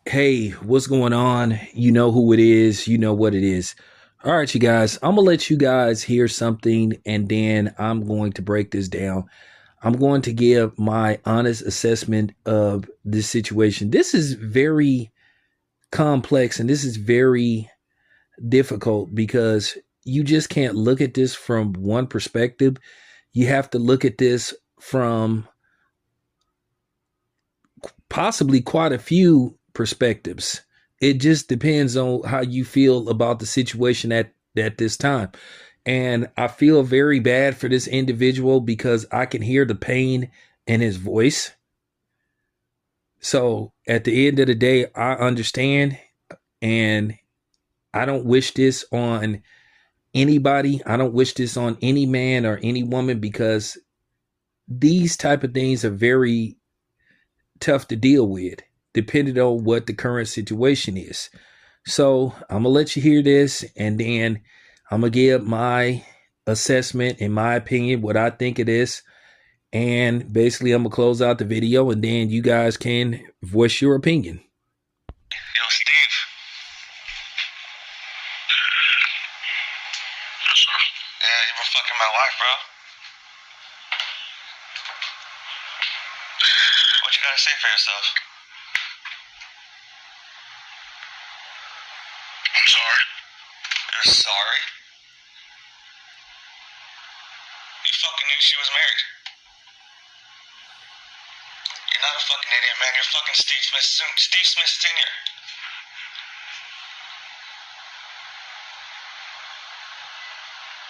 Hey, what's going on? You know who it is. You know what it is. All right, you guys, I'm going to let you guys hear something and then I'm going to break this down. I'm going to give my honest assessment of this situation. This is very complex and this is very difficult because you just can't look at this from one perspective. You have to look at this from possibly quite a few perspectives. It just depends on how you feel about the situation at this time. And I feel very bad for this individual because I can hear the pain in his voice. So at the end of the day, I understand and I don't wish this on anybody. I don't wish this on any man or any woman because these type of things are very tough to deal with depending on what the current situation is. So I'm gonna let you hear this and then I'm gonna give my assessment in my opinion, what I think it is. And basically I'm gonna close out the video and then you guys can voice your opinion. Yo, Steve. Yeah, you were fucking my wife, bro. What you gotta say for yourself? I'm sorry. You're sorry? You fucking knew she was married. You're not a fucking idiot, man. You're fucking Steve Smith Sr.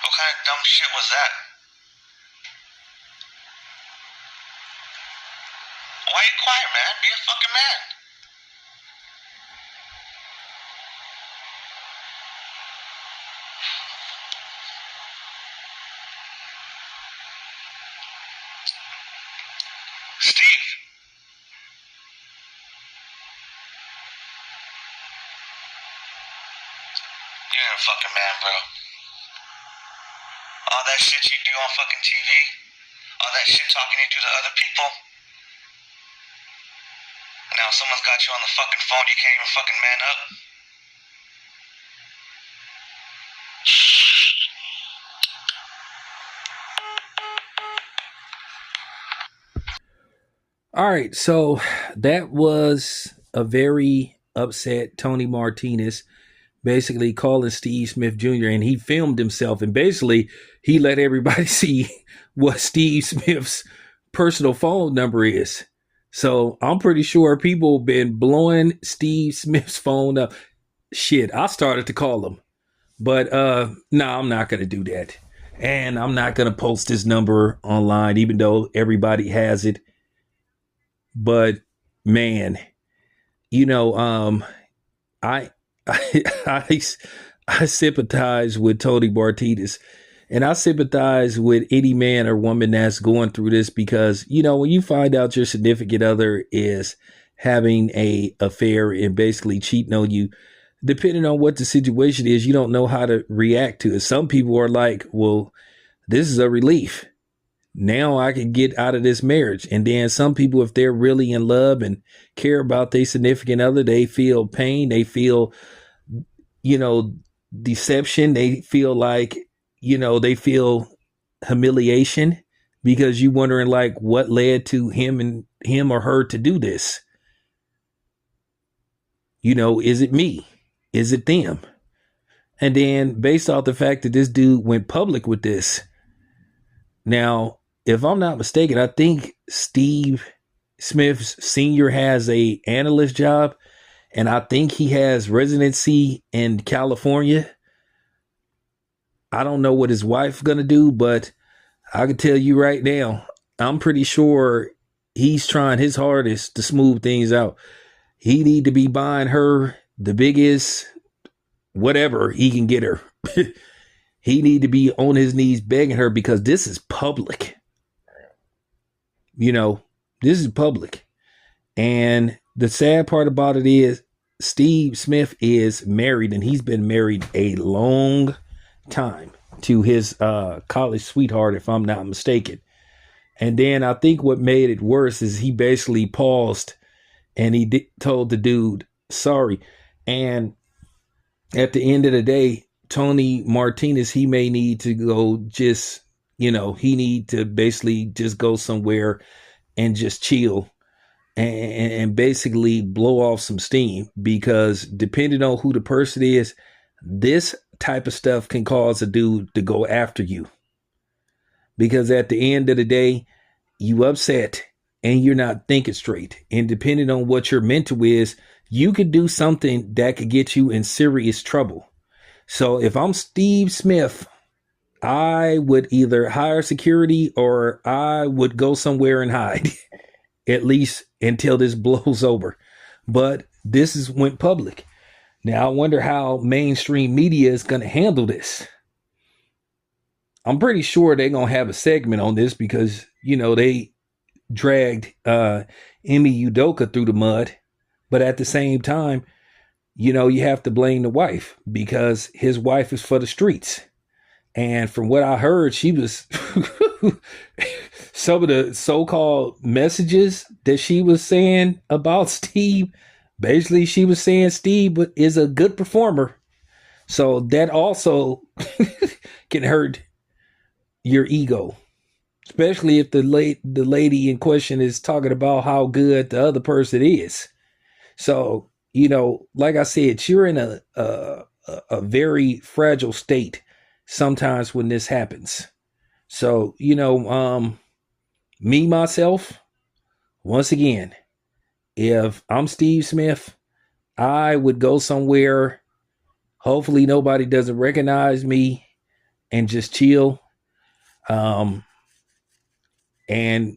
What kind of dumb shit was that? Why are you quiet, man? Be a fucking man. Steve. You ain't a fucking man, bro. All that shit you do on fucking TV, all that shit talking you do to other people. Now someone's got you on the fucking phone, you can't even fucking man up. All right, so that was a very upset Tony Martinez basically calling Steve Smith Jr. and he filmed himself and basically he let everybody see what Steve Smith's personal phone number is. So I'm pretty sure people been blowing Steve Smith's phone up. Shit, I started to call him. But no, I'm not gonna do that. And I'm not gonna post his number online, even though everybody has it. But man, you know, I I I sympathize with Tony Martinez, and I sympathize with any man or woman that's going through this because you know when you find out your significant other is having a affair and basically cheating on you, depending on what the situation is, you don't know how to react to it. Some people are like, "Well, this is a relief. Now I can get out of this marriage." And then some people, if they're really in love and care about their significant other, they feel pain. They feel you know, deception. They feel like, they feel humiliation because you wondering like what led to him or her to do this. Is it me? Is it them? And then based off the fact that this dude went public with this. Now, if I'm not mistaken, I think Steve Smith Sr. has a analyst job and I think he has residency in California. I don't know what his wife's gonna do, but I can tell you right now, I'm pretty sure he's trying his hardest to smooth things out. He need to be buying her the biggest whatever he can get her. He need to be on his knees begging her because this is public. This is public. And the sad part about it is Steve Smith is married and he's been married a long time to his college sweetheart, if I'm not mistaken. And then I think what made it worse is he basically paused and he told the dude, Sorry. And at the end of the day, Tony Martinez, he may need to go just, he need to basically just go somewhere and just chill and basically blow off some steam, because depending on who the person is, this type of stuff can cause a dude to go after you. Because at the end of the day, you upset and you're not thinking straight. And depending on what your mental is, you could do something that could get you in serious trouble. So if I'm Steve Smith, I would either hire security or I would go somewhere and hide, at least until this blows over. But this is went public. Now I wonder how mainstream media is going to handle this. I'm pretty sure they're going to have a segment on this because, they dragged Emi Udoka through the mud. But at the same time, you have to blame the wife because his wife is for the streets. And from what I heard, she was some of the so-called messages that she was saying about Steve. Basically, she was saying Steve is a good performer. So that also can hurt your ego, especially if the lady in question is talking about how good the other person is. So, like I said, you're in a very fragile state sometimes when this happens. So, me, myself, once again, if I'm Steve Smith, I would go somewhere. Hopefully nobody doesn't recognize me and just chill. And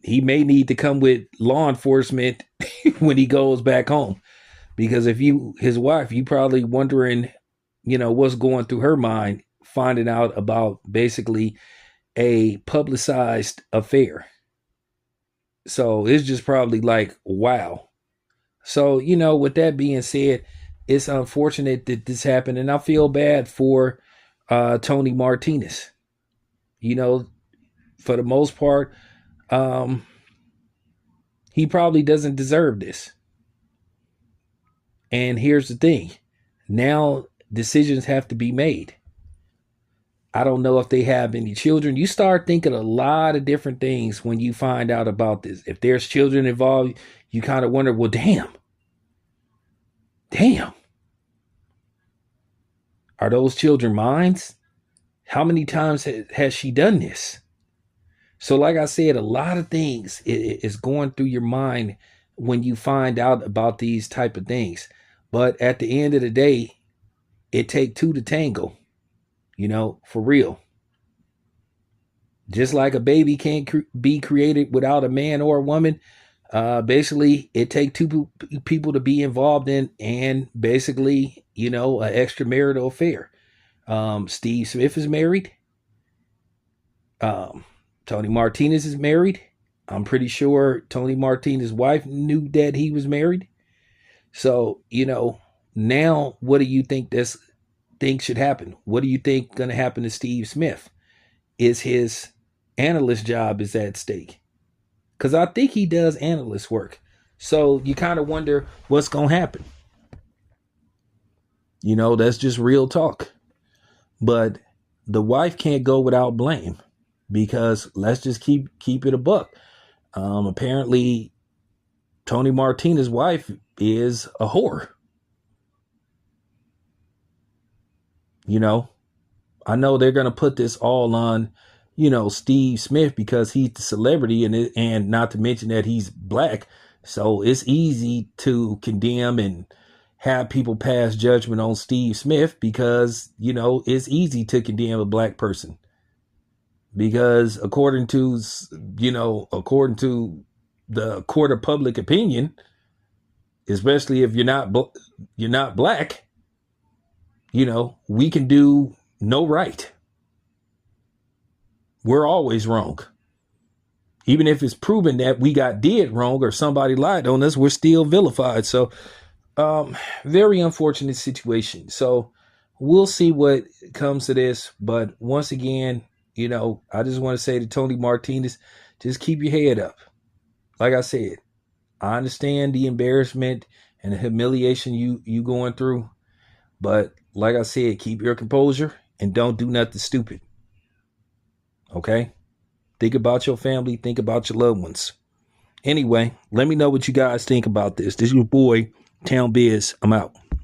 he may need to come with law enforcement when he goes back home. Because if his wife, you probably wondering, what's going through her mind, finding out about basically a publicized affair. So it's just probably like, wow. So, with that being said, it's unfortunate that this happened. And I feel bad for Tony Martinez. For the most part, he probably doesn't deserve this. And here's the thing. Now decisions have to be made. I don't know if they have any children. You start thinking a lot of different things when you find out about this. If there's children involved, you kind of wonder, well, damn. Are those children mine? How many times has she done this? So like I said, a lot of things is going through your mind when you find out about these type of things. But at the end of the day, it take two to tango, for real. Just like a baby can't be created without a man or a woman, basically it take two people to be involved in and basically, an extramarital affair. Steve Smith is married. Tony Martinez is married. I'm pretty sure Tony Martinez's wife knew that he was married. So, now what do you think this thing should happen? What do you think going to happen to Steve Smith? Is his analyst job is at stake? Because I think he does analyst work. So you kind of wonder what's going to happen. That's just real talk. But the wife can't go without blame because let's just keep it a buck. Apparently, Tony Martinez's wife is a whore. I know they're going to put this all on, Steve Smith because he's the celebrity and not to mention that he's black. So it's easy to condemn and have people pass judgment on Steve Smith because, it's easy to condemn a black person. Because according to the court of public opinion, especially if you're not black, we can do no right. We're always wrong. Even if it's proven that we did wrong or somebody lied on us, we're still vilified. So, very unfortunate situation. So we'll see what comes to this. But once again, I just want to say to Tony Martinez, just keep your head up. Like I said, I understand the embarrassment and the humiliation you going through. But like I said, keep your composure and don't do nothing stupid. Okay? Think about your family. Think about your loved ones. Anyway, let me know what you guys think about this. This is your boy, Town Biz. I'm out.